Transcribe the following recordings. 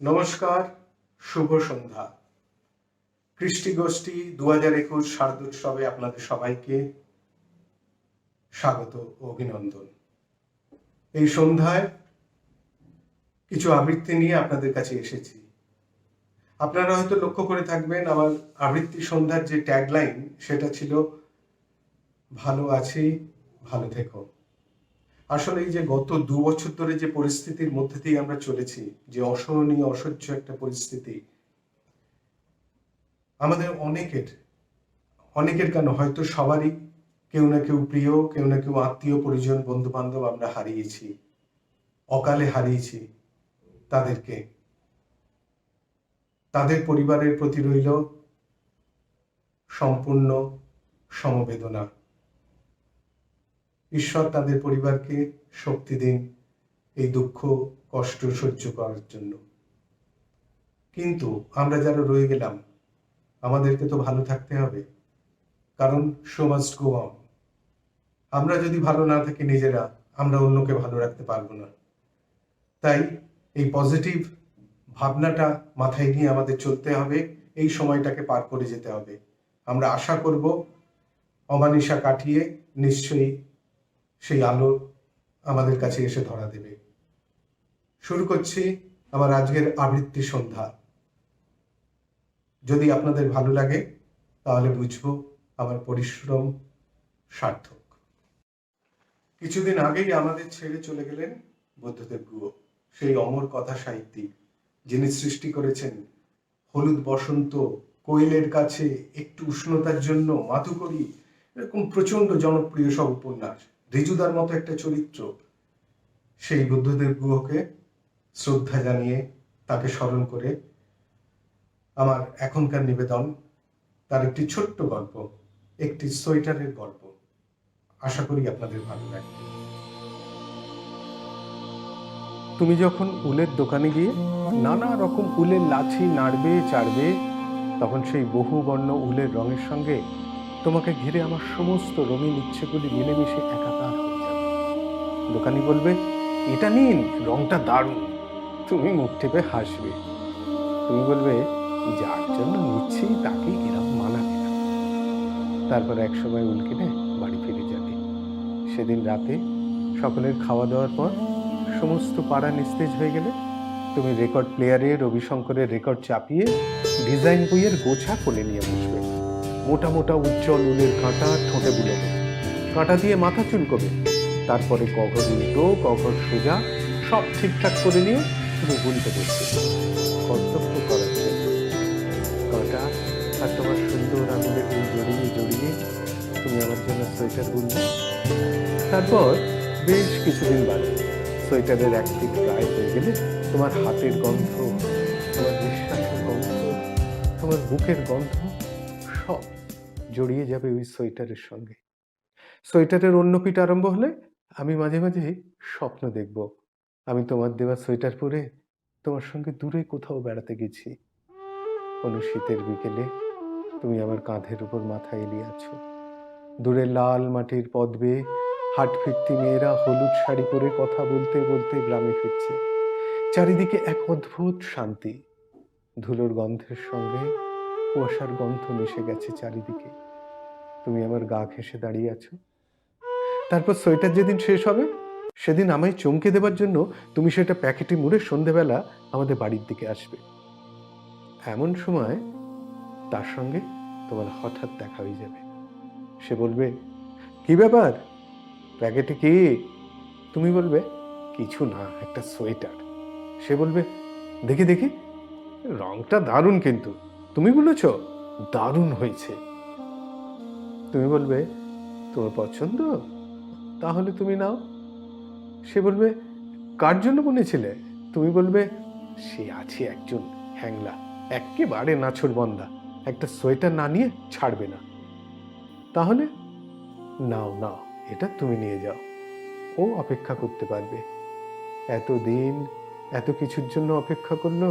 নমস্কার, শুভ সন্ধ্যা। কৃষ্টি গোষ্ঠী 2021 শারদোৎসবে আপনাদের সবাইকে স্বাগত ও অভিনন্দন। এই সন্ধ্যায় কিছু আবৃত্তি নিয়ে আপনাদের কাছে এসেছি। আপনারা হয়তো লক্ষ্য করে থাকবেন আমার আবৃত্তি সন্ধ্যার যে ট্যাগলাইন সেটা ছিল ভালো আছি, ভালো থেকো। আসলে এই যে গত 2 বছর ধরে যে পরিস্থিতির মধ্যে দিয়ে আমরা চলেছি, যে অসহনীয় অসহ্য একটা পরিস্থিতি, আমাদের অনেকের কেন হয়তো সবারই কেউ না কেউ প্রিয়, কেউ না কেউ আত্মীয় পরিজন, বন্ধু বান্ধব আমরা হারিয়েছি, অকালে হারিয়েছি তাদেরকে। তাদের পরিবারের প্রতি রইল সম্পূর্ণ সমবেদনা। ঈশ্বর তাদের পরিবারকে শক্তি দিন এই দুঃখ কষ্ট সহ্য করার জন্য। কিন্তু আমরা যারা রয়ে গেলাম, আমাদেরকে তো ভালো থাকতে হবে, কারণ শো মাস্ট গো অন। আমরা যদি ভালো না থাকি নিজেরা, আমরা অন্যকে ভালো রাখতে পারবো না। তাই এই পজিটিভ ভাবনাটা মাথায় নিয়ে আমাদের চলতে হবে, এই সময়টাকে পার করে যেতে হবে। আমরা আশা করব অমানিসা কাটিয়ে নিশ্চয়ই সেই আলো আমাদের কাছে এসে ধরা দেবে। শুরু করছি আমার আজকের আবৃত্তি সন্ধ্যা। যদি আপনাদের ভালো লাগে তাহলে বুঝবো আমার পরিশ্রম সার্থক। কিছুদিন আগেই আমাদের ছেড়ে চলে গেলেন বুদ্ধদেব গুহ, সেই অমর কথা সাহিত্যিক, যিনি সৃষ্টি করেছেন হলুদ বসন্ত, কোয়েলের কাছে, একটু উষ্ণতার জন্য, মাতুকরি, এরকম প্রচন্ড জনপ্রিয় সব উপন্যাস, ঋজুদার মতো একটা চরিত্র। সেই বুদ্ধদেব গুহকে শ্রদ্ধা জানিয়ে, তাকে স্মরণ করে আমার এখনকার নিবেদন তার একটি ছোট্ট গল্প, একটি সোয়েটারের গল্প। আশা করি আপনাদের ভালো লাগবে। তুমি যখন উলের দোকানে গিয়ে নানা রকম উলের লাছি নাড়বে চাড়বে, তখন সেই বহু বর্ণ উলের রঙের সঙ্গে তোমাকে ঘিরে আমার সমস্ত রঙিন ইচ্ছেগুলি মিলেমিশে একাকার হয়ে যাবে। দোকানি বলবে, এটা নিন, রংটা দারুণ। তুমি মুখ টেপে হাসবে। তুমি বলবে, যার জন্য নিচ্ছি তাকেই এরকম মানাবে না। তারপর একসময় উল কিনে বাড়ি ফিরে যাবে। সেদিন রাতে সকলের খাওয়া দাওয়ার পর সমস্ত পাড়া নিস্তেজ হয়ে গেলে তুমি রেকর্ড প্লেয়ারে রবিশঙ্করের রেকর্ড চাপিয়ে ডিজাইন বইয়ের গোছা কোলে নিয়ে বসবে। মোটা মোটা উজ্জ্বল উলের কাঁটা ঠোঁটে বুলোবে, কাঁটা দিয়ে মাথা চুলকবে। তারপরে কঘর উল্টো কঘর সোজা সব ঠিকঠাক করে নিয়ে তুমি বুনতে বসবে, কর্তব্য করার জন্য। কাঁটা আর তোমার সুন্দর আঙুলে উল জড়িয়ে জড়িয়ে তুমি আমার জন্য সোয়েটার বুনবে। তারপর বেশ কিছুদিন বাদে সোয়েটারের এক দিক গায়ে হয়ে গেলে তোমার হাতের গন্ধ, তোমার নিঃশ্বাসের গন্ধ, তোমার বুকের গন্ধ সব জড়িয়ে যাবে ওই সোয়েটারের সঙ্গে। সোয়েটারের অন্য পিঠ আরম্ভ হলে আমি মাঝে মাঝে স্বপ্ন দেখব আমি তোমার দেওয়া সোয়েটার পরে তোমার সঙ্গে দূরে কোথাও বেড়াতে গেছি। কোনো শীতের বিকেলে তুমি আমার কাঁধের উপর মাথা এলিয়ে আছো। দূরে লাল মাটির পথ বেয়ে হাট ফিরতি মেয়েরা হলুদ শাড়ি পরে কথা বলতে বলতে গ্রামে ফিরছে। চারিদিকে এক অদ্ভুত শান্তি। ধুলোর গন্ধের সঙ্গে কুয়াশার গন্ধ মিশে গেছে চারিদিকে। তুমি আমার গা ঘেঁষে দাঁড়িয়ে আছো। তারপর সোয়েটার যেদিন শেষ হবে সেদিন আমায় চমকে দেবার জন্য তুমি সেটা প্যাকেটে মুড়ে সন্ধেবেলা আমাদের বাড়ির দিকে আসবে। এমন সময় তার সঙ্গে তোমার হঠাৎ দেখা হয়ে যাবে। সে বলবে, কি ব্যাপার, প্যাকেটে কি? তুমি বলবে, কিছু না, একটা সোয়েটার। সে বলবে, দেখি দেখি, রংটা দারুণ, কিন্তু তুমি বলেছ দারুণ হয়েছে। তুমি বলবে, তোমার পছন্দ, তাহলে তুমি নাও। সে বলবে, কার জন্য বলেছিলে? তুমি বলবে, সে আছে একজন হ্যাংলা, একেবারে নাছোড়বন্দা, একটা সোয়েটার না নিয়ে ছাড়বে না। তাহলে নাও নাও, এটা তুমি নিয়ে যাও, ও অপেক্ষা করতে পারবে। এতদিন এত কিছুর জন্য অপেক্ষা করলো,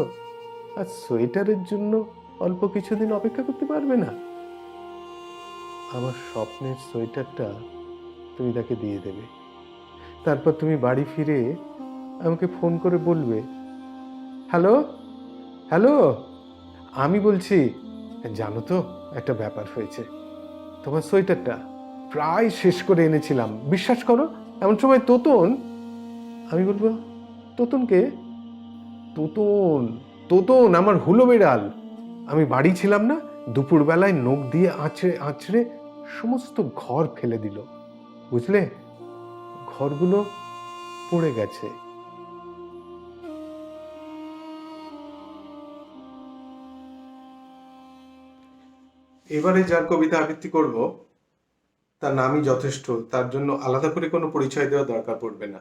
আর সোয়েটারের জন্য অল্প কিছুদিন অপেক্ষা করতে পারবে না? আমার স্বপ্নের সোয়েটারটা তুমি তাকে দিয়ে দেবে। তারপর তুমি বাড়ি ফিরে আমাকে ফোন করে বলবে, হ্যালো, হ্যালো, আমি বলছি, জানো তো একটা ব্যাপার হয়েছে। তোমার সোয়েটারটা প্রায় শেষ করে এনেছিলাম, বিশ্বাস করো। এমন সময় তোতন, আমি বলবো তোতনকে, তোতন, তোতন আমার হুলো বেড়াল। আমি বাড়ি ছিলাম না, দুপুরবেলায় নখ দিয়ে আঁচড়ে আঁচড়ে সমস্ত ঘর ফেলে দিল, বুঝলে? ঘরগুলো পড়ে গেছে। এবারে যার কবিতা আবৃত্তি করব তার নামই যথেষ্ট, তার জন্য আলাদা করে কোনো পরিচয় দেওয়া দরকার পড়বে না।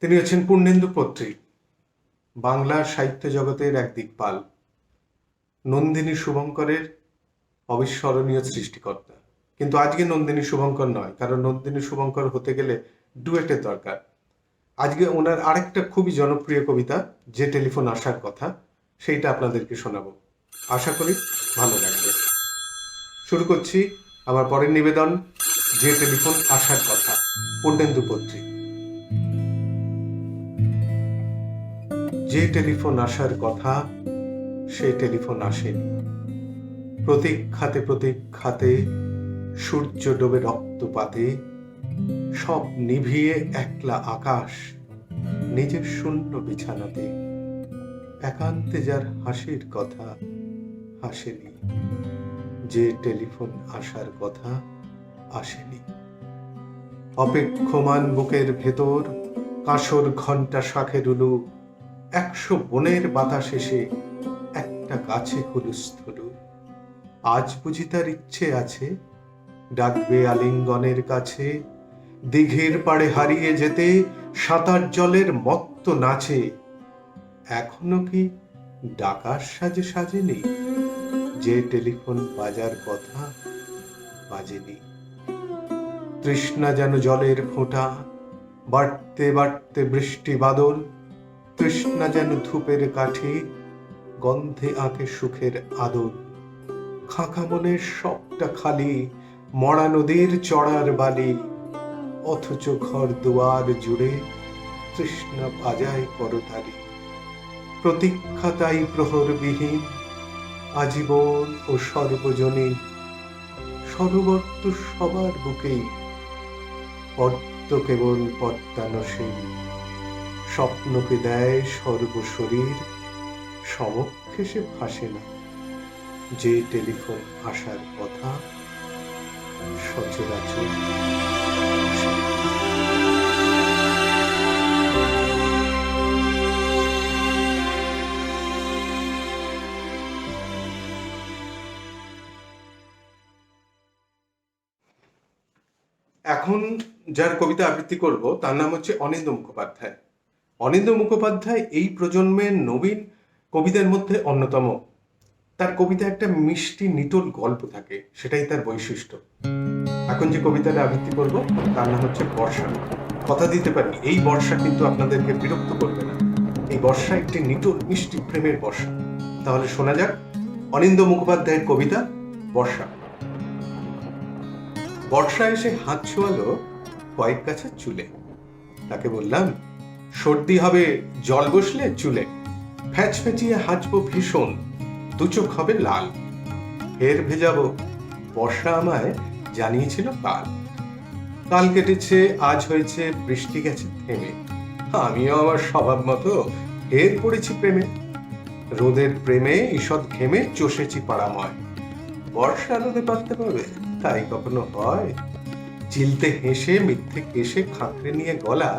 তিনি হচ্ছেন পূর্ণেন্দু পত্রী, বাংলার সাহিত্য জগতের এক দিকপাল, নন্দিনী শুভঙ্করের অবিস্মরণীয় সৃষ্টিকর্তা। কিন্তু আজকে নন্দিনী শুভঙ্কর নয়, কারণ নন্দিনী শুভঙ্কর হতে গেলে ডুয়েটের দরকার। আজকে ওনার আরেকটা খুবই জনপ্রিয় কবিতা, যে টেলিফোন আসার কথা, সেইটা আপনাদেরকে শোনাবো। আশা করি ভালো লাগবে। শুরু করছি আমার পরের নিবেদন, যে টেলিফোন আসার কথা, পূর্ণেন্দু পত্রী। যে টেলিফোন আসার কথা, সেই টেলিফোন আসেনি। প্রতীক্ষাতে সূর্য ডোবে রক্তপাতে, সব নিভিয়ে একলা আকাশ নিজের শূন্য বিছানাতে। একান্তে যার হাসির কথা হাসেনি, যে টেলিফোন আসার কথা আসেনি। অপেক্ষমান বুকের ভেতর কাঁসর ঘণ্টা শাঁখের উলু, 100 বনের বাতাস এসে একটা গাছে হুলুস্থুলু। আজ বুঝি তার ইচ্ছে আছে, ডাকবে আলিঙ্গনের কাছে, দিঘির পাড়ে হারিয়ে যেতে সাঁতার জলের মত্ত নাচে। এখনো কি ডাকার সাজে সাজেনি, যে টেলিফোন বাজার কথা বাজেনি। তৃষ্ণা যেন জলের ফোঁটা, বাড়তে বাড়তে বৃষ্টি বাদল। তৃষ্ণা যেন ধূপের কাঠি, গন্ধে আঁকে সুখের আদল। খাঁকা মনের সবটা খালি, মরা নদীর চড়ার বালি। অথচ ঘর দুয়ার জুড়ে তৃষ্ণা বাজায় করতালি। প্রতীক্ষা তাই প্রহরবিহীন, আজীবন ও সর্বজনীন। সর্বত্র সবার বুকেই পদ্ম কেবল পদ্মানসীন। স্বপ্নকে দেয় সর্বশরীর, সমক্ষে সে ভাসে না। যে টেলিফোন আসার কথা সচরাচর এখন যার কবিতা আবৃত্তি করব তার নাম হচ্ছে অনিন্দ্য মুখোপাধ্যায়। অনিন্দ্য মুখোপাধ্যায় এই প্রজন্মের নবীন কবিদের মধ্যে অন্যতম। তার কবিতা একটা মিষ্টি নিটোল গল্প থাকে, সেটাই তার বৈশিষ্ট্য। এখন যে কবিতাটা আবৃত্তি করব তার নাম হচ্ছে বর্ষা। কথা দিতে পারি, এই বর্ষা কিন্তু আপনাদেরকে বিরক্ত করবে না। এই বর্ষা একটি নিটোল মিষ্টি প্রেমের বর্ষা। তাহলে শোনা যাক অনিন্দ্য মুখোপাধ্যায়ের কবিতা বর্ষা। বর্ষা এসে হাত ছোঁয়ালো কয়েক গাছা চুলে। তাকে বললাম, সর্দি হবে জল বসলে চুলে। ফ্যাচ ফেঁচিয়ে হাঁচবো ভীষণ, দু চোখ হবে লাল। ফের ভেজাবো, বর্ষা আমায় জানিয়েছিল কাল। কাল কেটেছে, আজ হয়েছে, বৃষ্টি গেছে থেমে। আমিও আমার স্বভাব মতো ফের পড়েছি প্রেমে। রোদের প্রেমে ঈষৎ ঘেমে চষেছি পাড়াময়। বর্ষা রোদে পারতে পারবে, তাই কখনো হয়? চিলতে হেসে মিথ্যে কেসে খাঁকড়ে নিয়ে গলা,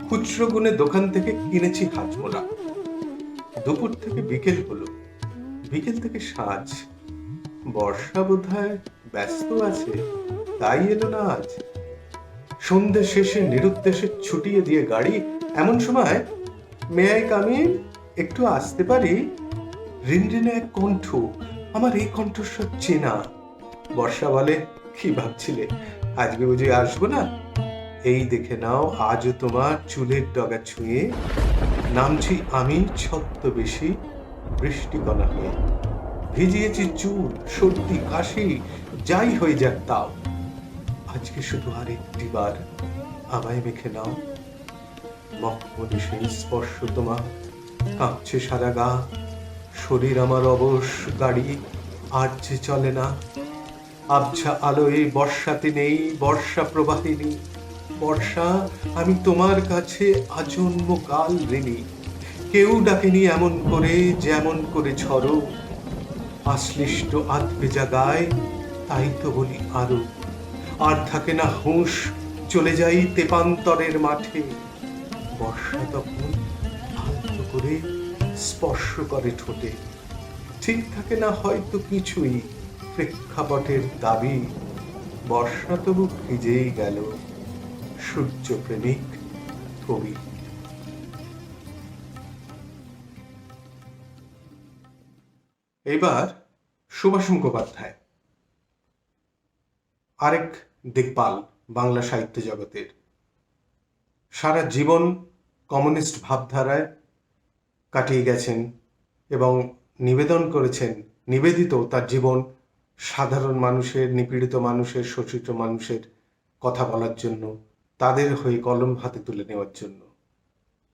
খুচরো গুনে দোকান থেকে কিনেছি হাজমোলা। দুপুর থেকে বিকেল হলো, বিকেল থেকে সাঁঝ। বর্ষা বোধহয় ব্যস্ত আছে, তাই এলো না আজ। সন্ধ্যে শেষে নিরুদ্দেশে ছুটিয়ে দিয়ে গাড়ি, এমন সময় মে আই কাম ইন, একটু আসতে পারি? রিনরিনে এক কণ্ঠ, আমার এই কণ্ঠস্বর চেনা। বর্ষা বলে, কি ভাবছিলে আজকে বুঝি আসবো না? এই দেখে নাও, আজও তোমার চুলের ডগা ছুঁয়ে নামছি আমি ছদ্মবেশী বৃষ্টিকণা হয়ে। ভিজিয়েছি চুল, সর্দি, কাশি, যাই হয়ে যাক তাও। আজকে শুধু আর একটি বার আমায় মেখে নাও। মখমলি সেই স্পর্শ তোমার, কাঁপছে সারা গা, শরীর আমার অবশ গাড়ি, আর যে চলে না। আবছা আলোয় বর্ষাতে নেই বর্ষা প্রবাহিনী। বর্ষা, আমি তোমার কাছে আজন্ম কাল ঋণী। কেউ ডাকেনি এমন করে যেমন করে ঝড়ো। আশ্লিষ্ট আধভেজা গায়, তাই তো বলি আরো। আর থাকে না হুঁশ, চলে যাই তেপান্তরের মাঠে। বর্ষা তখন আলতো করে স্পর্শ করে ঠোঁটে। ঠিক থাকে না হয়তো কিছুই, প্রেক্ষাপটের দাবি। বর্ষা তবু ভিজেই গেল, সূর্য প্রেমিক কবি। এবার সুভাষ মুখোপাধ্যায়, আরেক দিকপাল বাংলা সাহিত্য জগতের। সারা জীবন কমিউনিস্ট ভাবধারায় কাটিয়ে গেছেন এবং নিবেদন করেছেন, নিবেদিত তার জীবন সাধারণ মানুষের, নিপীড়িত মানুষের, শোষিত মানুষের কথা বলার জন্য, তাদের হয়ে কলম হাতে তুলে নেওয়ার জন্য।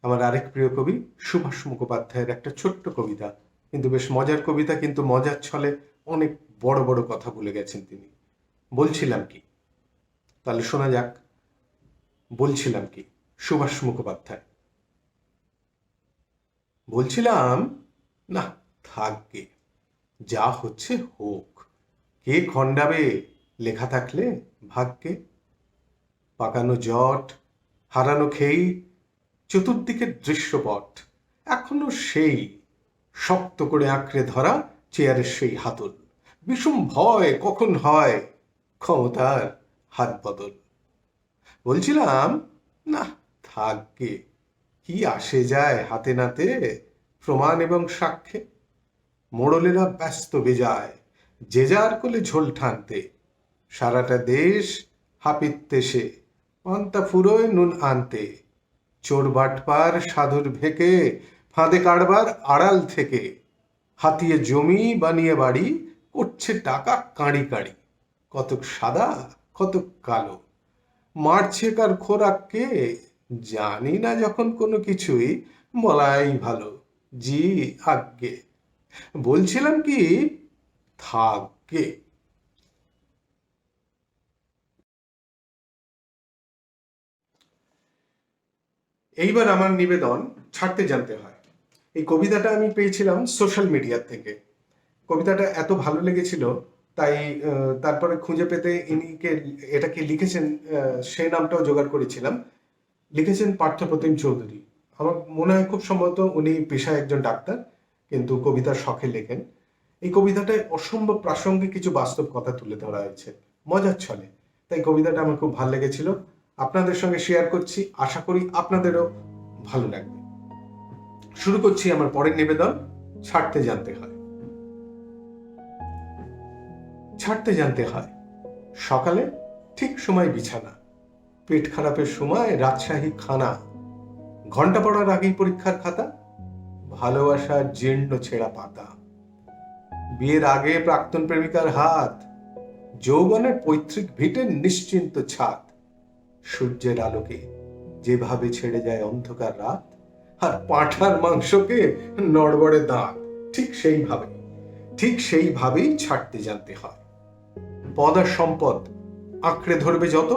আমার আরেক প্রিয় কবি সুভাষ মুখোপাধ্যায়ের একটা ছোট্ট কবিতা, কিন্তু বেশ মজার কবিতা, কিন্তু মজার ছলে অনেক বড় বড় কথা বলে গেছেন তিনি। বলছিলাম কি, তাহলে শোনা যাক। বলছিলাম কি, সুভাষ মুখোপাধ্যায়। বলছিলাম, না থাকবে, যা হচ্ছে হোক, কে খণ্ডাবে লেখা থাকলে ভাগ্যে। পাকানো জট, হারানো খেই, চতুর্দিকের দৃশ্যপট, এখনো সেই শক্ত করে আঁকড়ে ধরা চেয়ারের সেই হাতল। বিষম ভয় কখন হয় ক্ষমতার হাত বদল। বলছিলাম, না থাকবে, কি আসে যায় হাতে নাতে প্রমাণ এবং সাক্ষ্যে। মোড়লেরা ব্যস্ত বেজায় যে যার কোলে ঝোল ঠানতে। সারাটা দেশ হাপিত্যে সে পান্তা ফুরোয় নুন আনতে। চোর বাটপার সাধুর ভেকে ফাঁদে কারবার আড়াল থেকে। হাতিয়ে জমি বানিয়ে বাড়ি, করছে টাকা কাঁড়ি কাঁড়ি। কতক সাদা কতক কালো, মারছে কার খোরাককে জানি না যখন কোনো কিছুই, বলাই ভালো জি আজ্ঞে। বলছিলাম কি, থাকবে। এইবার আমার নিবেদন ছাড়তে জানতে হয়। এই কবিতাটা আমি পেয়েছিলাম সোশ্যাল মিডিয়ার থেকে। কবিতাটা এত ভালো লেগেছিল, তাই তারপরে খুঁজে পেতে ইনিকে, এটাকে লিখেছেন, সে নামটাও জোগাড় করেছিলাম। লিখেছেন পার্থপ্রতিম চৌধুরী। আমার মনে হয় খুব সম্ভবত উনি পেশায় একজন ডাক্তার, কিন্তু কবিতার শখে লেখেন। এই কবিতাটায় অসম্ভব প্রাসঙ্গিক কিছু বাস্তব কথা তুলে ধরা হয়েছে মজার ছলে, তাই কবিতাটা আমার খুব ভালো লেগেছিল। আপনাদের সঙ্গে শেয়ার করছি, আশা করি আপনাদেরও ভালো লাগবে। শুরু করছি আমার পরের নিবেদন, ছাড়তে জানতে হয়। ছাড়তে জানতে হয়। সকালে ঠিক সময় বিছানা, পেট খারাপের সময় রাজশাহী খানা, ঘন্টা পড়ার আগেই পরীক্ষার খাতা, ভালোবাসার জীর্ণ ছেঁড়া পাতা, বিয়ের আগে প্রাক্তন প্রেমিকার হাত, যৌবনের পৈতৃক ভিটের নিশ্চিন্ত ছাদ, সূর্যের আলোকে যেভাবে ছেড়ে যায় অন্ধকার রাত, আর পাঁঠার মাংসকে নড়বড়ে দাঁত, ঠিক সেইভাবেই ছাড়তে জানতে হয়। পদার সম্পদ আঁকড়ে ধরবে যত,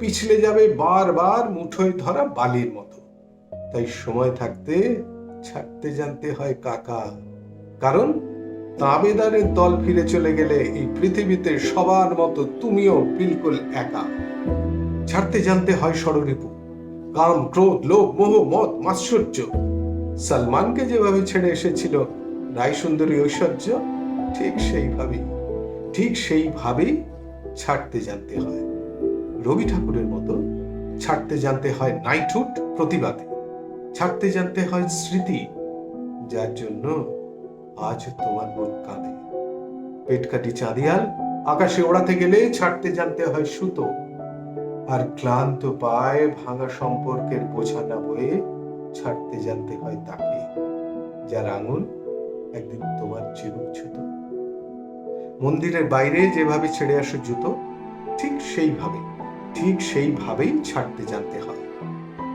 পিছলে যাবে বারবার মুঠোয় ধরা বালির মতো। তাই সময় থাকতে ছাড়তে জানতে হয় কাকা, কারণ তাবেদারের দল ফিরে চলে গেলে এই পৃথিবীতে সবার মতো তুমিও বিলকুল একা। ছাড়তে জানতে হয় ষড়রিপু, কাম ক্রোধ লোভ মোহ মদ মাৎসর্য। সলমানকে যেভাবে ছেড়ে এসেছিল রায় সুন্দরী ঐশ্বর্য, ঠিক সেইভাবেই ছাড়তে জানতে হয়। রবি ঠাকুরের মতো ছাড়তে জানতে হয় নাইটহুড প্রতিবাদে। ছাড়তে জানতে হয় স্মৃতি, যার জন্য আজ তোমার মন কাঁদে। পেটকাটি চাঁদিয়াল আকাশে ওড়াতে গেলে ছাড়তে জানতে হয় সুতো। আর ক্লান্ত পায়ে ভাঙা সম্পর্কের বোঝা না বয়ে ছাড়তে জানতে হয় তাকে, যার আঙুল একদিন তোমার চিরুক ছুতো। মন্দিরের বাইরে যেভাবে ছেড়ে আসো জুতো, ঠিক সেইভাবেই ছাড়তে জানতে হয়।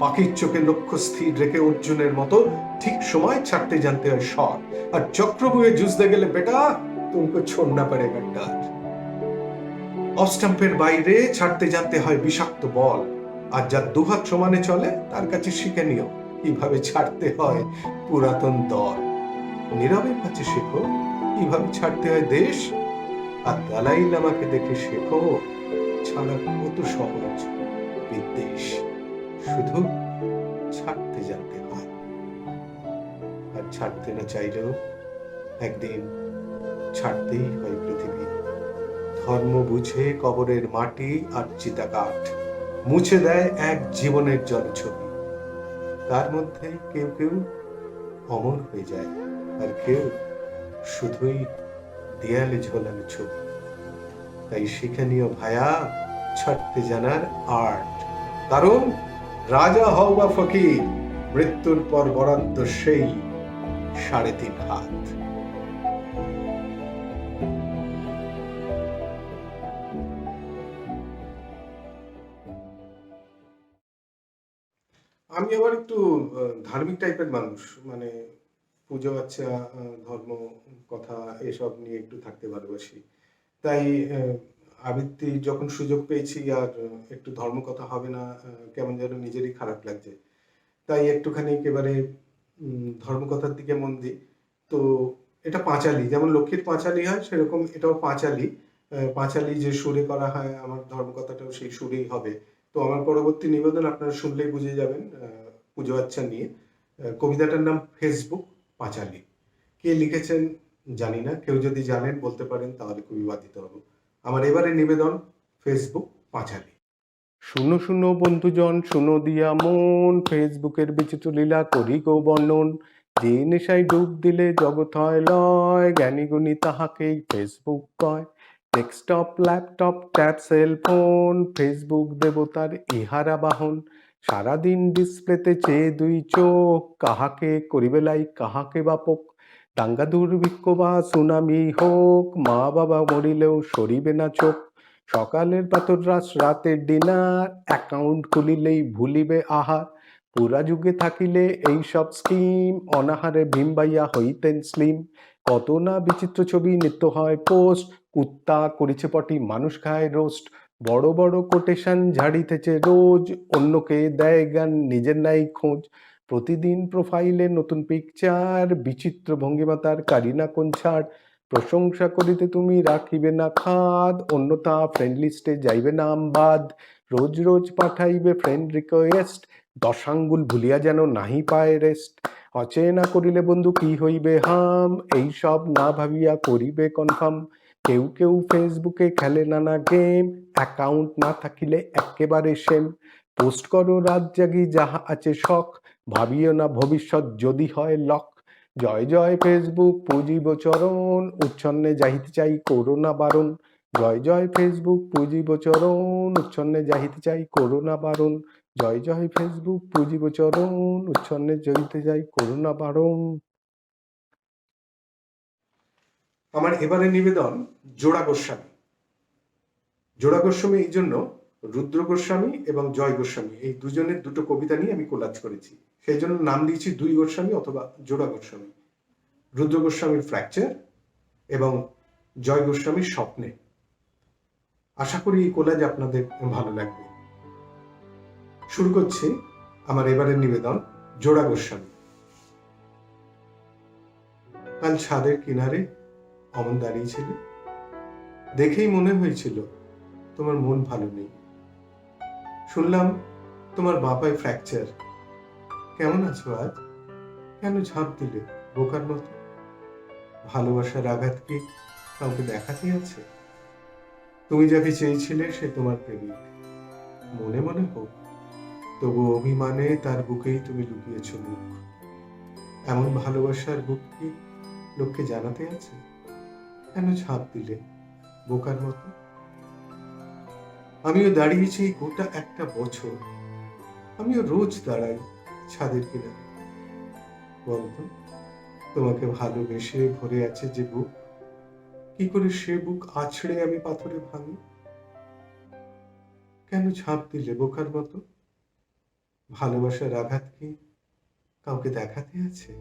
পাখির চোখে লক্ষ্য স্থির রেখে অর্জুনের মতো ঠিক সময় ছাড়তে জানতে হয় শট। আর চক্র বয়ে জুঝতে গেলে বেটা তুমকো ছোড়না পড়েগা ডর। অফ স্টাম্পের বাইরে ছাড়তে জানতে হয় বিষাক্ত বল। আর যার দুহাত সমানে চলে তার কাছে শিখে নিও কিভাবে ছাড়তে হয় পুরাতন দল। নীরবের কাছে শেখো কিভাবে ছাড়তে হয় দেশ। আর দালাই লামাকে দেখে শেখো ছাড়া কত সহজ বিদ্বেষ। শুধু ছাড়তে জানতে হয়। আর ছাড়তে না চাইলেও একদিন ছাড়তেই হয় পৃথিবী। ধর্ম বুঝে কবরের মাটি আর চিতাকাঠ মুছে দেয় এক জীবনের জলছবি। তার মধ্যে কেউ কেউ অমর হয়ে যায়, আর কেউ শুধুই দেয়ালে ঝোলানো ছবি। তাই শিখে নিও ভায়া ছাড়তে জানার আর্ট। কারণ রাজা হও বা ফকির, মৃত্যুর পর বরাদ্দ সেই 3.5 হাত। আমি আবার একটু ধার্মিক টাইপের মানুষ, মানে পুজো আচ্ছা, ধর্ম কথা এসব নিয়ে একটু থাকতে ভালোবাসি। তাই আবৃত্তি যখন সুযোগ পেয়েছি আর একটু ধর্ম কথা হবে না, কেমন যেন নিজেরই খারাপ লাগছে। তাই একটুখানি একেবারে ধর্মকথার দিকে মন দিই। তো এটা পাঁচালী, যেমন লক্ষ্মীর পাঁচালী হয় সেরকম এটাও পাঁচালী। পাঁচালী যে সুরে করা হয়, আমার ধর্মকথাটাও সেই সুরেই হবে। তো আমার পরবর্তী নিবেদন আপনারা শুনলেই বুঝে যাবেন পুজো আচ্ছা নিয়ে। কবিতাটার নাম ফেসবুক পাঁচালী। কে লিখেছেন জানি না, কেউ যদি জানেন বলতে পারেন তাহলে খুবই বাধিত হব। আমার এবারে নিবেদন ফেসবুক পাঁচালী। শুনো শুনো বন্ধুজন, শুনো দিয়া মন, ফেসবুকের বিচিত্র লীলা করি গো বর্ণন। যে নেশায় ডুব দিলে জগৎ হয় লয়, জ্ঞানী গুণী তাহাকেই ফেসবুক কয়। Desktop laptop tab cellphone, Facebook দেবতার ইহারা বাহন। সারাদিন ডিসপ্লেতে চেয়ে দুই চোখ, কাহাকে করিবে লাইক কাহাকে বাপক। দাঙ্গা দুর্ভিক্ষ বা সুনামি হোক, মা বাবা মরিলেও সরিবে না চোখ। সকালের প্রাতরাশ রাতের ডিনার, অ্যাকাউন্ট খুলিলেই ভুলিবে আহার। পুরা যুগে থাকিলে এইসব স্কিম, অনাহারে ভীমবাইয়া হইতেন স্লিম। কত না বিচিত্র ছবি নিত্য হয় পোস্ট, কুত্তা করিছে পটি মানুষ খায় রোস্ট। বড় বড় কোটেশন ঝাড়িতেছে রোজ, অন্যকে দেয় জ্ঞান নিজের নাই খোঁজ। প্রতিদিন প্রোফাইলে নতুন পিকচার, বিচিত্র ভঙ্গিমাতার কারিনা কোন ছাড়। প্রশংসা করিতে তুমি রাখিবে না খাদ, অন্যথা ফ্রেন্ড লিস্টে যাইবে নাম বাদ। রোজ রোজ পাঠাইবে ফ্রেন্ড রিকোয়েস্ট, 10 আঙ্গুল ভুলিয়া যেন নাহি পায় রেস্ট। অচেনা করিলে বন্ধু কি হইবে হাম, এই সব না ভাবিয়া করিবে কনফার্ম। কেউ কেউ ফেসবুকে খেলে নানা গেম, অ্যাকাউন্ট না থাকিলে একেবারে সেম। পোস্ট করো রাত জাগি যাহা আছে শখ, ভাবিও না ভবিষ্যৎ যদি হয় লক। জয় জয় ফেসবুক পুজিব চরণ, উচ্ছন্নে যাহিতে চাই করোনা বারণ। জয় জয় ফেসবুক পুজিব চরণ, উচ্ছন্নে যাহিতে চাই করোনা বারণ। জয় জয় ফেসবুক পুজিব চরণ, উচ্ছন্নে যাইতে চাই করোনা বারণ। আমার এবারে নিবেদন জোড়া গোস্বামী। জোড়া গোস্বামী এই জন্য, রুদ্র গোস্বামী এবং জয় গোস্বামী এই দুজনের দুটো কবিতা নিয়ে আমি কোলাজ করেছি, সেই জন্য নাম দিয়েছি দুই গোস্বামী অথবা জোড়া গোস্বামী। রুদ্র গোস্বামীর ফ্র্যাকচার এবং জয় গোস্বামীর স্বপ্নে। আশা করি এই কোলাজ আপনাদের ভালো লাগবে। শুরু করছি আমার এবারের নিবেদন জোড়া গোস্বামী। কাল ছাদের কিনারে অমন দাঁড়িয়েছিল, দেখেই মনে হয়েছিল তোমার মন ভালো নেই। শুনলাম তোমার বাপায় ফ্র্যাকচার। কেমন আছো আজ? কেন ঝাঁপ দিলে বোকার মতো? ভালোবাসার আঘাত কি কাউকে দেখাতে আছে? তুমি যাকে চেয়েছিলে সে তোমার প্রেমিক, মনে মনে হোক, তবু অভিমানে তার বুকেই তুমি লুকিয়েছ মুখ। এমন ভালোবাসার বুক কি লোককে জানাতে আছে? কেন ঝাঁপ দিলে বোকার মতো? আমিও দাঁড়িয়েছি গোটা একটা বছর, আমিও রোজ দাঁড়াই ছাদের কিনারে। বলতো, তোমাকে ভালোবেসে ভরে আছে যে বুক, কি করে সে বুক আছড়ে আমি পাথরে ভাঙি? কেন ঝাঁপ দিলে বোকার মতো? ভালোবাসার আঘাত কি কাউকে দেখাতে আছে?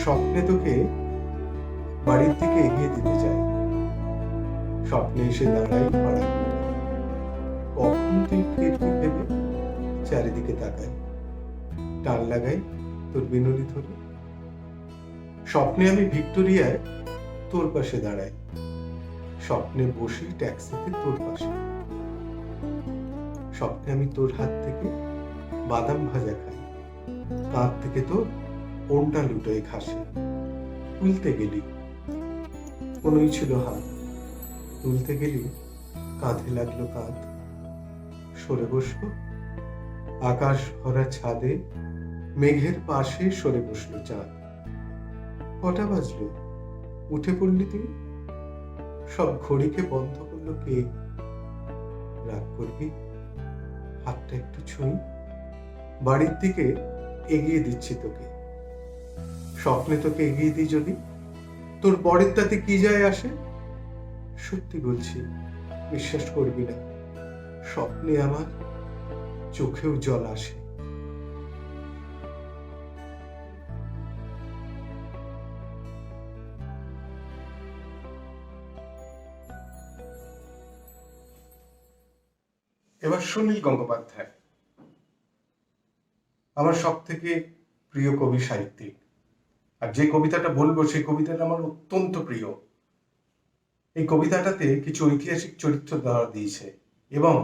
স্বপ্নে তোকে বাড়ির দিকে এগিয়ে দিতে চাই, স্বপ্নে এসে দাঁড়াই পাড়ার মোড়ে। কখন তুই ফিরবি ভেবে চারিদিকে তাকাই, টান লাগাই তোর বিনুনি ধরে। স্বপ্নে আমি ভিক্টোরিয়ায় তোর পাশে দাঁড়াই, স্বপ্নে বসি ট্যাক্সিতে তোর পাশে। স্বপ্নে আমি তোর হাত থেকে বাদাম ভাজা খাই, কাঁধ থেকে তোর ওড়না লুটোয় ঘাসে। তুলতে গেলি কোনোই ছিল হাত, তুলতে গেলি কাঁধে লাগলো কাঁধ। সরে বসবো আকাশ ভরা ছাদে, মেঘের পাশে সরে বসলো চাঁদ। কটা বাজলো উঠে পড়লি তুই? সব ঘড়িকে বন্ধ করলো কে? রাগ করবি? হাতটা একটু ছুঁই, বাড়ির দিকে এগিয়ে দিচ্ছি তোকে। স্বপ্নে তোকে এগিয়ে দিই যদি, তোর পরের তাতে কি যায় আসে? সত্যি বলছি, বিশ্বাস করবি না, স্বপ্নে আমার চোখেও জল আসে। এবার সুনীল গঙ্গোপাধ্যায়, আমার সব থেকে প্রিয় কবি সাহিত্যিক। আর যে কবিতাটা বলবো সেই কবিতাটা আমার অত্যন্ত প্রিয়। এই কবিতাটাতে কিছু ঐতিহাসিক চরিত্র দেওয়া দিয়েছে এবং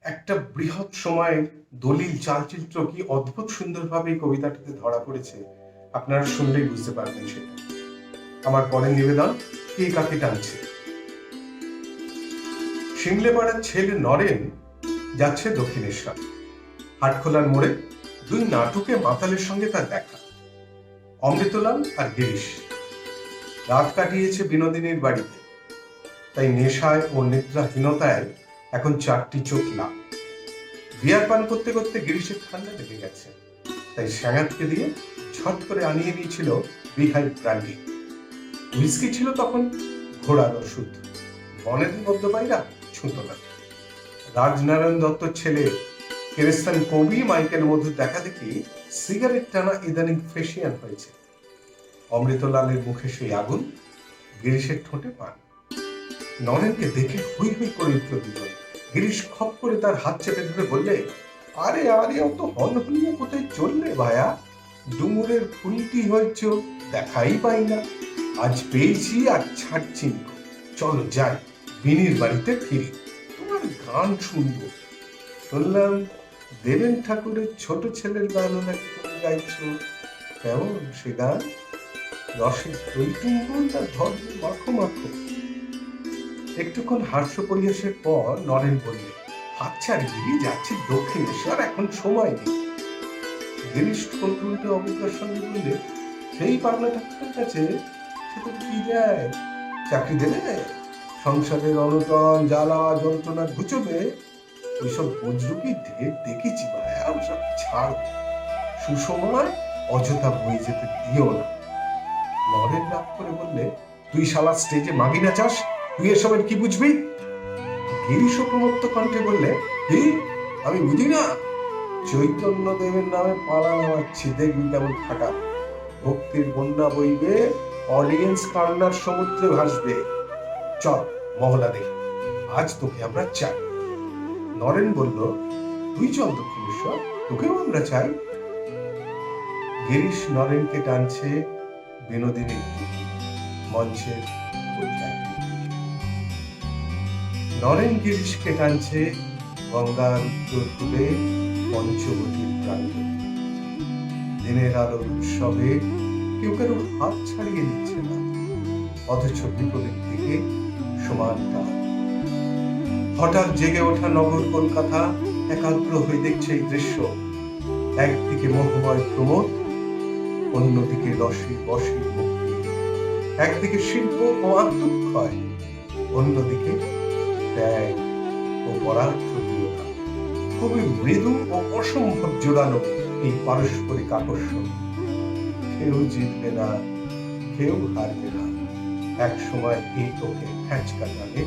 একটা বৃহৎ সময়ের দলিল চালচিত্র কি অদ্ভুত সুন্দরভাবে এই কবিতাটাতে ধরা পড়েছে, আপনারা শুনলেই বুঝতে পারবেন সেটা। আমার পরের নিবেদন, কে কাকে টানছে। সিংলেপাড়ার ছেলে নরেন যাচ্ছে দক্ষিণেশ্বর। হাটখোলার মোড়ে দুই নাটকে মাতালের সঙ্গে তার দেখা। অমৃতলাল আর গিরিশ রাত কাটিয়েছে বিনোদিনীর বাড়িতে, তাই নেশায় ও নিদ্রাহীনতায় এখন চারটি চোখ লাভ। বিয়ার পান করতে করতে গিরিশের ঠান্ডা লেগে গেছে, তাই স্যাঙাতকে দিয়ে ঝট করে আনিয়ে নিয়েছিল বিহাই ব্র্যান্ডি। হুইস্কি ছিল তখন ঘোড়ার ওষুধ, বনের মধ্যবাইরা ছুঁতো না। রাজনারায়ণ দত্তর ছেলে কেরেস্তান কবি মাইকেল মধুর দেখা দেখি সিগারেট টানা ইদানিং ফেসিয়ান হয়েছে। অমৃতলালের মুখে সেই আগুন, গিরিশের ঠোঁটে পান। নরেনকে দেখে হুই হুই করে উঠল দুজন। গিরিশ খপ করে তার হাত চেপে ধরে বললে, আরে আরে অত হনহনিয়ে কোথায় চললে ভায়া? ডুমুরের ফুলটি হয়েছ, দেখাই পাই না। আজ পেয়েছি আর ছাড়ছি না, চলো যাই বিনির বাড়িতে ফিরি, তোমার গান শুনবো। শুনলাম দেবেন ঠাকুরের ছোট ছেলের গানও নাকি তুমি গাইছো, কেমন সে গান? রসের টইটুম্বল না ধর্ম মাখো মাখো। একটুক্ষণ হাস্য পরিহাসের পর নরেন বললে, হাত ছাড়িয়ে যাচ্ছি দক্ষিণেশ্বর, এখন সময় নেই। গিরিশ ঠোঁট উল্টে অবজ্ঞার সঙ্গে বললে, সেই পাগলা ঠাকুরের কাছে সে তো কি দেয়? চাকরি দেবে? সংসারের অনটন জ্বালা যন্ত্রণা ঘুচবে? ওইসব বজ্রুকি ঢের দেখেছি ভাইয়া, ওসব ছাড়। সুসময় অযথা বয়ে যেতে দিও না। নরেন রাগ করে বললে, তুই শালা স্টেজে মাগি নাচাস, তুই এসবের কি বুঝবি? গিরিশ প্রমত্ত কণ্ঠে বললে, কি আমি বুঝি না? চৈতন্য দেবের নামে পালা নামাচ্ছি, দেখবি কেমন ফাটা। ভক্তির বন্যা বইবে, অডিয়েন্স কান্নার সমুদ্রে ভাসবে। চল মহলা দেখ, আজ তোকে আমরা চাই। নরেন বলল, তুই চল দক্ষিণেশ্বর, তোকেও আমরা চাই। গিরিশ নরেনকে টানছে বিনোদিনীর দিকে, মঞ্চের কোথায়। নরেন গিরিশকে টানছে গঙ্গার উত্তর কূলে পঞ্চবটির প্রান্তে। দিনের আলোর উৎসবে কেউ কারো হাত ছাড়িয়ে নিচ্ছে না, অথচ বিপরীত দিকে সমান টান। হঠাৎ জেগে ওঠা নগর কলকাতা একাগ্র হয়ে দেখছে এই দৃশ্য। একদিকে মোহময় প্রমোদ, অন্যদিকে রসে বসে মুক্তি। একদিকে শিল্প ও আত্মক্ষয়, অন্যদিকে ত্যাগ ও পরার্থপ্রিয়তা। খুবই মৃদু ও অসম্ভব জোরালো এই পারস্পরিক আকর্ষণ। কেউ জিতবে না, কেউ হারবে না। এক সময় এই তোকে ফ্যাঁচকা টানে,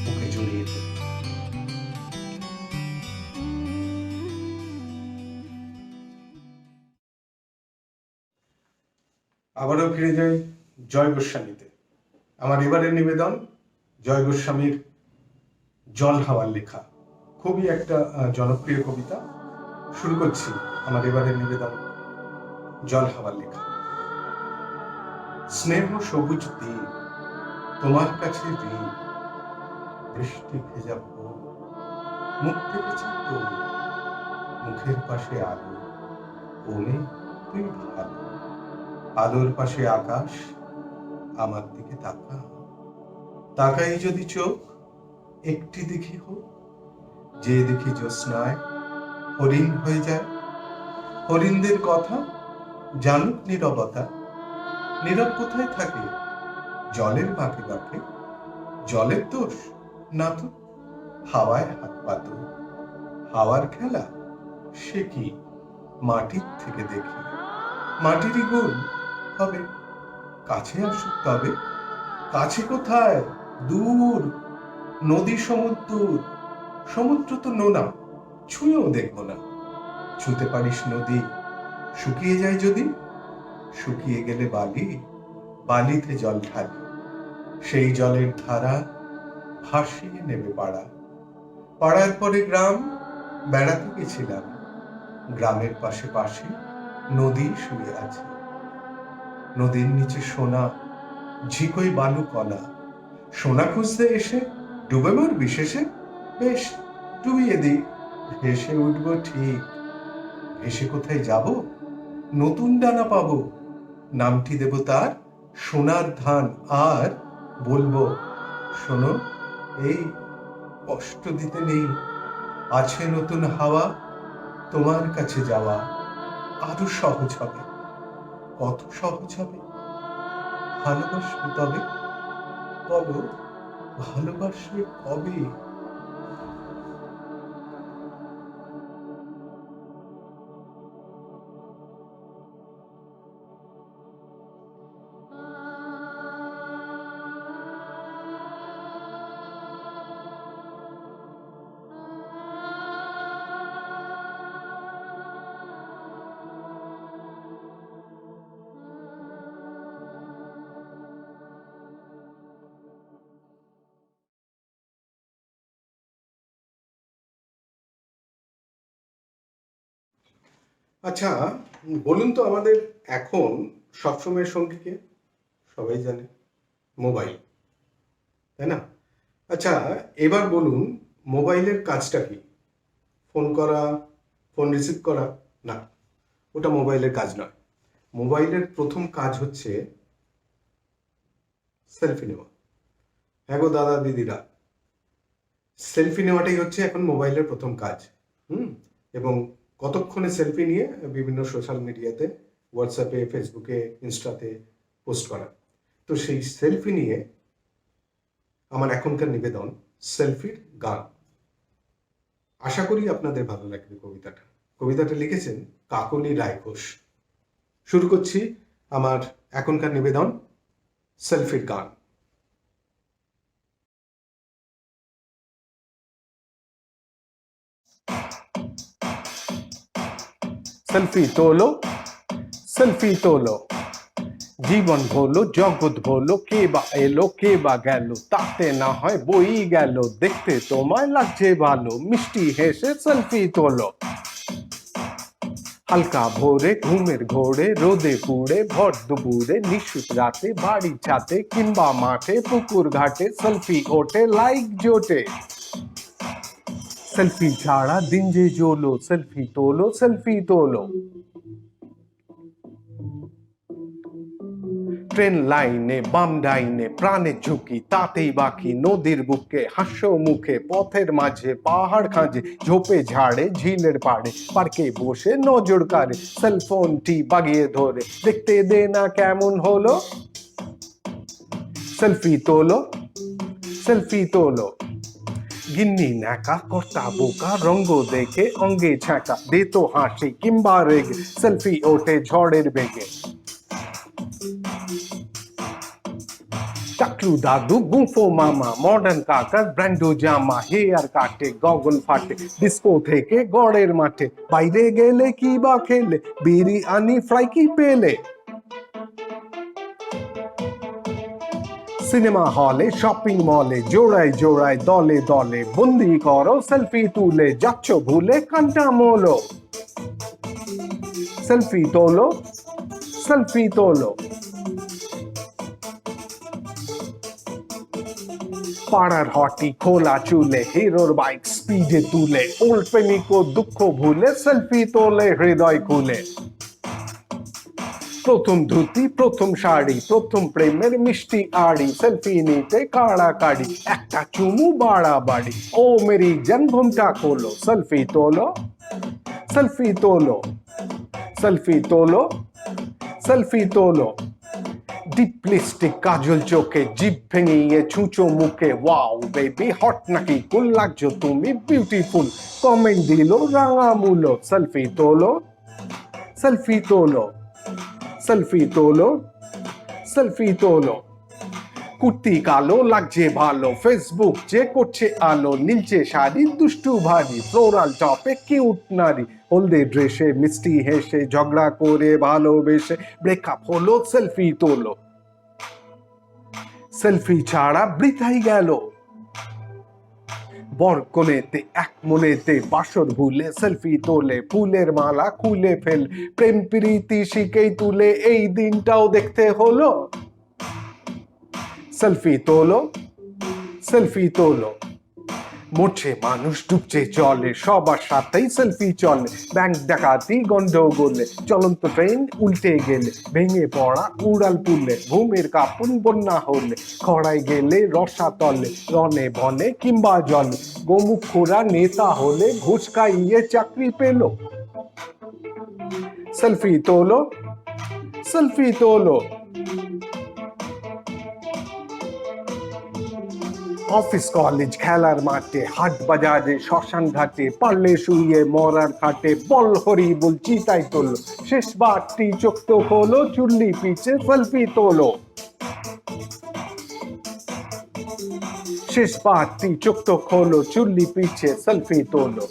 ওকে জড়িয়ে দেবে। আবারও ফিরে যাই জয় গোস্বামীতে। আমার এবারের নিবেদন জয় গোস্বামীর জল হাওয়ার লেখা, খুবই একটা জনপ্রিয় কবিতা। শুরু করছি আমার এবারের নিবেদন জল হাওয়ার লেখা। স্নেহ সবুজ দ্বীপ তোমার কাছে ঋণ, বৃষ্টি ভেজা ভোর মুখ থেকেছে তোর, মুখের পাশে আলো, ওমে তুই ভালো, আলোর পাশে আকাশ, আমার দিকে তাকা, তাকাই যদি চোখ একটি দেখি হোক, যে দেখি জ্যোৎস্নায় হরিণ হয়ে যায়, হরিণদের কথা জানুক নীরবতা, নীরব কোথায় থাকে জলের বাঁকে বাঁকে, জলের দোষ না তো, হাওয়ায় হাত পাতো, হাওয়ার খেলা সে কি মাটির থেকে দেখি, মাটিরই গোল হবে, কাছে আসুক তবে, কাছে কোথায় দূর, নদী সমুদ্র, সমুদ্র তো নোনা, ছুঁয়েও দেখব না, ছুঁতে পারিস নদী, শুকিয়ে যায় যদি, শুকিয়ে গেলে বালি, বালিতে জল ঢালি, সেই জলের ধারা ভাসিয়ে নেবে পাড়া, পাড়ার পরে গ্রাম, বেড়াতে গেছিলাম, গ্রামের পাশে পাশে নদী শুয়ে আছে, নদীর নিচে সোনা, ঝিকই বালু কণা, সোনা খুঁজতে এসে ডুবে মর বিশেষে, বেশ ডুবিয়ে দিই, ভেসে উঠবো ঠিক, ভেসে কোথায় যাব, নতুন ডানা পাবো, নামটি দেব তার সোনার ধান, আর বলবো শোনো এই কষ্ট দিতে নেই, আছে নতুন হাওয়া, তোমার কাছে যাওয়া আরো সহজ হবে, কত সহজ হবে, ভালোবাসবে তবে, বলো ভালোবাসবে কবে। আচ্ছা, বলুন তো আমাদের এখন সবসময়ের সঙ্গী কে? সবাই জানে মোবাইল, তাই না? আচ্ছা, এবার বলুন মোবাইলের কাজটা কি? ফোন করা, ফোন রিসিভ করা? না, ওটা মোবাইলের কাজ নয়। মোবাইলের প্রথম কাজ হচ্ছে সেলফি নেওয়া। হ্যাঁ গো দাদা দিদিরা, সেলফি নেওয়াটাই হচ্ছে এখন মোবাইলের প্রথম কাজ। এবং কতক্ষণে সেলফি নিয়ে বিভিন্ন সোশ্যাল মিডিয়াতে, হোয়াটসঅ্যাপে, ফেসবুকে, ইনস্টাতে পোস্ট করা। তো সেই সেলফি নিয়ে আমার এখনকার নিবেদন সেলফির গান। আশা করি আপনাদের ভালো লাগবে কবিতাটা। কবিতাটা লিখেছেন কাকলি রায় ঘোষ। শুরু করছি আমার এখনকার নিবেদন সেলফির গান। সেলফি তোলো, সেলফি তোলো, জীবন ভোলো, জগৎ ভোলো, কে বা এলো কে বা গেল, তাতে না হয় বই গেল, দেখতে তোমায় লাগছে ভালো, মিষ্টি হেসে সেলফি তোলো। হালকা ভোরে ঘুমের ঘোরে, রোদে পুড়ে, ভর দুপুরে, নিশুত রাতে, বাড়ি ছাতে কিংবা মাঠে, পুকুর ঘাটে, সেলফি ওঠে লাইক জোটে। সেলফি ছাড়া দিন যে জোলো, সেলফি তোলো, সেলফি তোলো। ট্রেন লাইনে, বাম ডাইনে, প্রাণের ঝুঁকি তাতেই বাকি, নদীর বুকে, হাস্য মুখে, পথের মাঝে, পাহাড় খাঁজে, ঝোপে ঝাড়ে, ঝিলের পাড়ে, পার্কে বসে নজর কাড়ে, সেলফোনটি বাগিয়ে ধরে, দেখতে দে না কেমন হলো, সেলফি তোলো, সেলফি তোলো। গিন্নি ন্যাকা, কর্তা বোকা, রঙ্গ দেখে অঙ্গে ছ্যাঁকা, দে তো হাসি কিংবা রেগে, সেলফি ওঠে ঝড়ের বেগে। চাকলু দাদু গুফো মামা মডার্ন কাকার ব্র্যান্ডো জামা হেয়ার কাটে গগল ফাটে ডিস্কো থেকে গড়ের মাঠে বাইরে গেলে কি বা খেলে বিরিয়ানি ফ্রাই কি পেলে সিনেমা হলে শপিং মলে জোড়ায় জোড়ায় দলে দলে বন্দি করো সেলফি তুলে যাচ্ছ ভুলে কান্টা মোলো সেলফি তোলো সেলফি তোলো পাড়ার হটি খোলা চুলে হিরোর বাইক স্পিডে তুলে ওল্ড প্রেমিকো দুঃখ ভুলে সেলফি তোলে হৃদয় খুলে প্রথম ধুতি প্রথম শাড়ি প্রথম প্রেমের মিষ্টি আড়ি সেলফি নিতে কাড়াকাড়ি একটা চুমু বাড়াবাড়ি ও মেরি জান ঘুমটা খোলো সেলফি তোলো সেলফি তোলো সেলফি তোলো সেলফি তোলো ডিপ লিপস্টিক কাজল চোখে জিভ ভেঙিয়ে ছুঁচো মুখে ওয়াও বেবি হট নাকি কুল লাগছো তুমি বিউটিফুল কমেন্ট দিলো রাঙা মূলো সেলফি তোলো সেলফি তোলো সেলফি তোলো সেলফি তোলো কুর্তি কালো লাগছে ভালো ফেসবুক যে করছে আলো নীলচে শাড়ি দুষ্টু ভারী ফ্লোরাল টপে কিউট নারী হলদে ড্রেসে মিষ্টি হেসে ঝগড়া করে ভালোবেসে ব্রেকআপ হলো সেলফি তোলো সেলফি ছাড়া বৃথাই গেল বরকনেতে এক মনেতে বাসর ভুলে সেলফি তোলে ফুলের মালা খুলে ফেল প্রেম প্রীতি শিখেই তুলে এই দিনটাও দেখতে হলো সেলফি তোলো সেলফি তোলো মরছে মানুষ ডুবছে জলে সবার সাথেই সেলফি চলে ব্যাংক ডাকাতি গন্ডগোলে চলন্ত ট্রেন উল্টে গেলে ভেঙে পড়া উড়াল পুলে ঘুমের কাপড় বন্যা হলে খড়াই গেলে রসা তলে রনে বনে কিংবা জলে গোমুখ খোরা নেতা হলে ঘুষ খাইয়ে চাকরি পেল সেলফি তোলো সেলফি তোলো অফিস কলেজ খেলার মাঠে হাট বাজারে শ্মশান ঘাটে পারলে শুয়ে মরার খাটে বল হরি বল চিতাই তোলো শেষ বারটি চোখ তো হলো চুল্লি পিছে সেলফি তোলো শেষ বারটি চোখ তো হলো চুল্লি পিছে সেলফি তোলো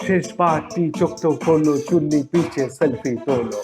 শেষ বারটি চোখ তো হলো চুল্লি পিছে সেলফি তোলো